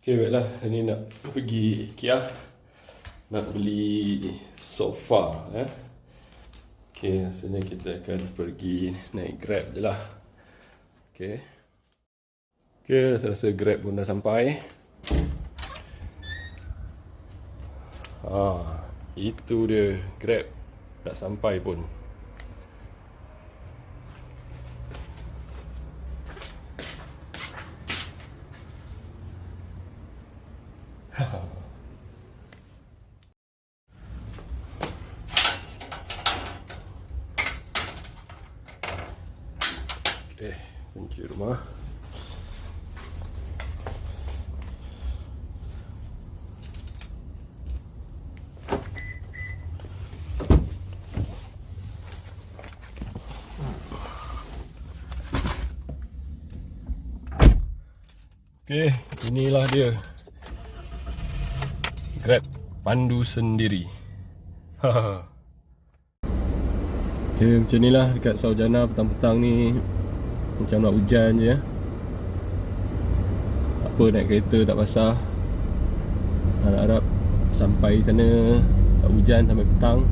Okay, baiklah. Hari ni nak pergi IKEA. Nak beli sofa. Okay, rasanya kita akan pergi naik Grab je lah. Okay. Okay, saya rasa Grab pun dah sampai. Itu dia, Grab dah sampai pun. Okay, kunci rumah. Okay, inilah dia, Grab pandu sendiri. Okay, macam ni lah dekat Saujana petang-petang ni. Macam nak hujan je. Apa, naik kereta tak basah. Harap-harap sampai sana tak hujan sampai petang.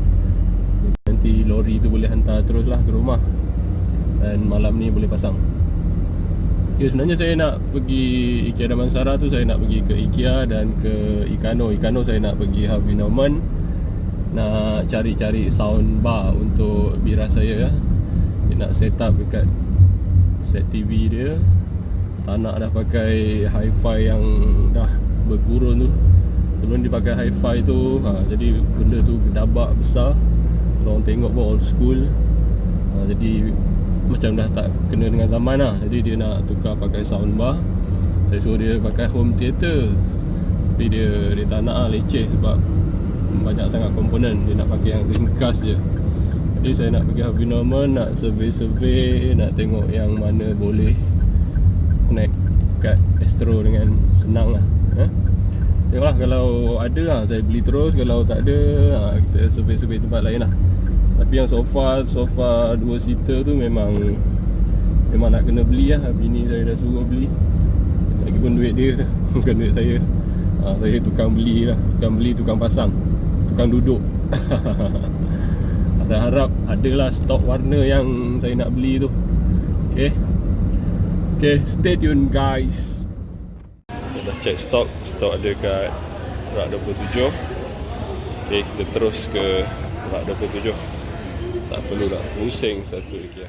Nanti lori tu boleh hantar terus lah ke rumah. Dan malam ni boleh pasang. Ya, sebenarnya saya nak pergi IKEA Damansara tu, saya nak pergi ke IKEA dan ke Ikano. Ikano saya nak pergi Harvey Norman, nak cari-cari sound bar untuk bira saya. Dia nak set up dekat set TV dia. Tak nak dah pakai hi-fi yang dah bergurun tu. Sebelum dia pakai hi-fi tu, jadi benda tu gedabak besar. Orang tengok pun old school. Jadi macam dah tak kena dengan zaman lah. Jadi dia nak tukar pakai soundbar. Saya suruh dia pakai home theater, tapi dia tak nak lah, leceh sebab banyak sangat komponen. Dia nak pakai yang ringkas je. Jadi saya nak pergi Harvey Norman, nak survey-survey, nak tengok yang mana boleh connect kat Astro dengan senang lah. Tengoklah, kalau ada lah saya beli terus. Kalau tak ada, kita survey-survey tempat lain lah. Tapi yang sofa 2 seater tu memang nak kena beli lah. Bini saya dah suruh beli. Lagipun duit dia, bukan duit saya. Saya tukang beli lah. Tukang beli, tukang pasang, tukang duduk. Harap adalah stok warna yang saya nak beli tu. Okay, stay tune guys. Saya dah check stok. Stok ada kat rak 27. Okay, kita terus ke rak 27. Tak perlu nak pusing satu IKEA.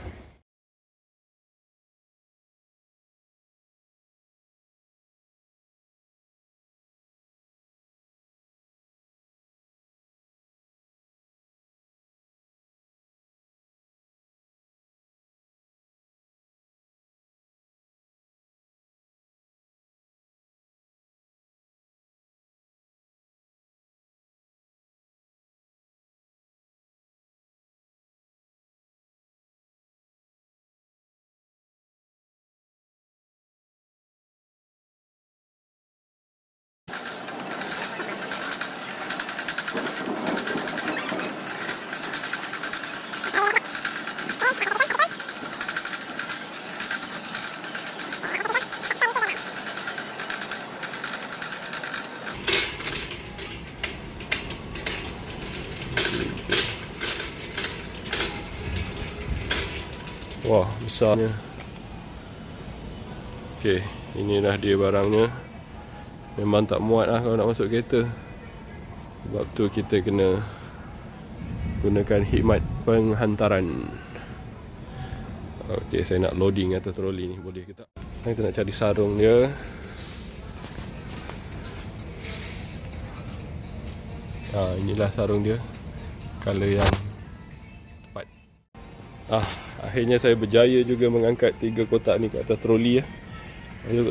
Wah, besarnya. Okay, inilah dia barangnya. Memang tak muat lah kalau nak masuk kereta. Sebab tu kita kena gunakan khidmat penghantaran. Okay, saya nak loading atas troli ni, boleh ke tak? Kita nak cari sarung dia. Inilah sarung dia, color yang tepat. Akhirnya saya berjaya juga mengangkat 3 kotak ni ke atas troli ya.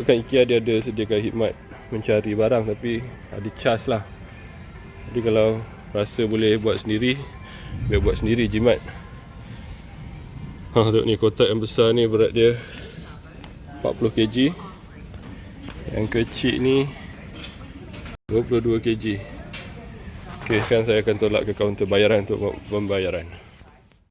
Kan IKEA dia ada sediakan khidmat mencari barang, tapi ada charge lah. Jadi kalau rasa boleh buat sendiri, biar buat sendiri jimat. Tengok ni, kotak yang besar ni berat dia 40 kg. Yang kecil ni 22 kg. Okay, sekarang saya akan tolak ke kaunter bayaran untuk pembayaran.